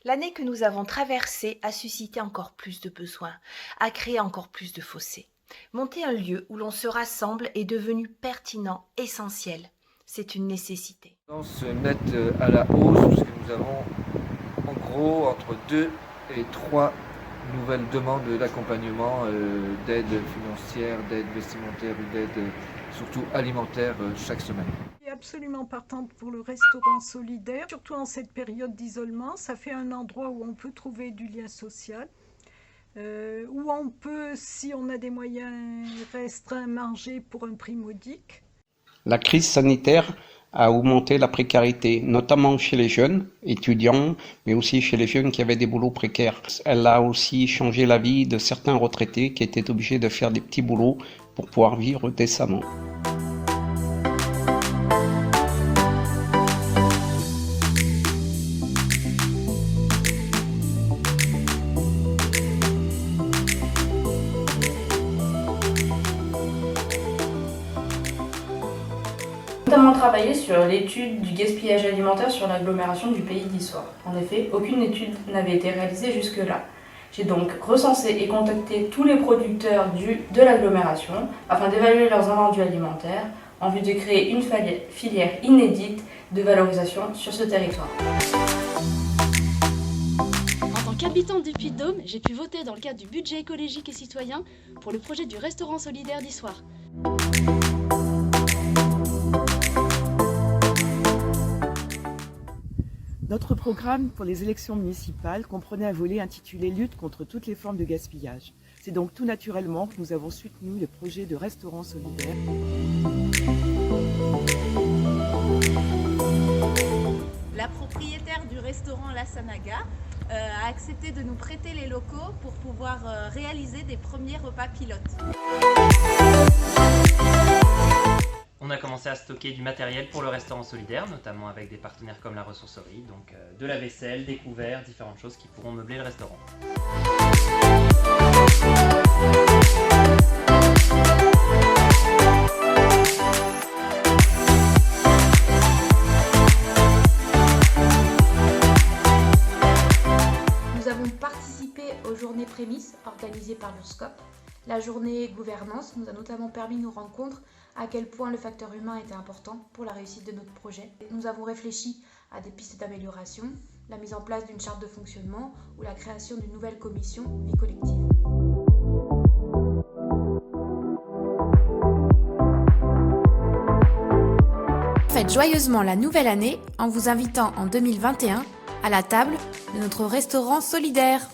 L'année que nous avons traversée a suscité encore plus de besoins, a créé encore plus de fossés. Monter un lieu où l'on se rassemble est devenu pertinent, essentiel. C'est une nécessité. Se mettent à la hausse puisque nous avons en gros entre 2 et 3 nouvelles demandes d'accompagnement, d'aide financière, d'aide vestimentaire ou d'aide surtout alimentaire chaque semaine. Je suis absolument partante pour le restaurant solidaire, surtout en cette période d'isolement. Ça fait un endroit où on peut trouver du lien social, où on peut, si on a des moyens restreints, manger pour un prix modique. La crise sanitaire a augmenté la précarité, notamment chez les jeunes étudiants, mais aussi chez les jeunes qui avaient des boulots précaires. Elle a aussi changé la vie de certains retraités qui étaient obligés de faire des petits boulots pour pouvoir vivre décemment. Notamment travaillé sur l'étude du gaspillage alimentaire sur l'agglomération du pays d'Issoire. En effet, aucune étude n'avait été réalisée jusque-là. J'ai donc recensé et contacté tous les producteurs de l'agglomération afin d'évaluer leurs invendus alimentaires en vue de créer une filière inédite de valorisation sur ce territoire. En tant qu'habitante du Puy-de-Dôme, j'ai pu voter dans le cadre du budget écologique et citoyen pour le projet du restaurant solidaire d'Issoire. Notre programme pour les élections municipales comprenait un volet intitulé « Lutte contre toutes les formes de gaspillage ». C'est donc tout naturellement que nous avons soutenu le projet de restaurant solidaire. La propriétaire du restaurant La Sanaga a accepté de nous prêter les locaux pour pouvoir réaliser des premiers repas pilotes. On a commencé à stocker du matériel pour le restaurant solidaire, notamment avec des partenaires comme la ressourcerie, donc de la vaisselle, des couverts, différentes choses qui pourront meubler le restaurant. Nous avons participé aux journées prémices organisées par l'URSSCOP. La journée gouvernance nous a notamment permis de nous rendre compte à quel point le facteur humain était important pour la réussite de notre projet. Nous avons réfléchi à des pistes d'amélioration, la mise en place d'une charte de fonctionnement ou la création d'une nouvelle commission vie collective. Faites joyeusement la nouvelle année en vous invitant en 2021 à la table de notre restaurant solidaire.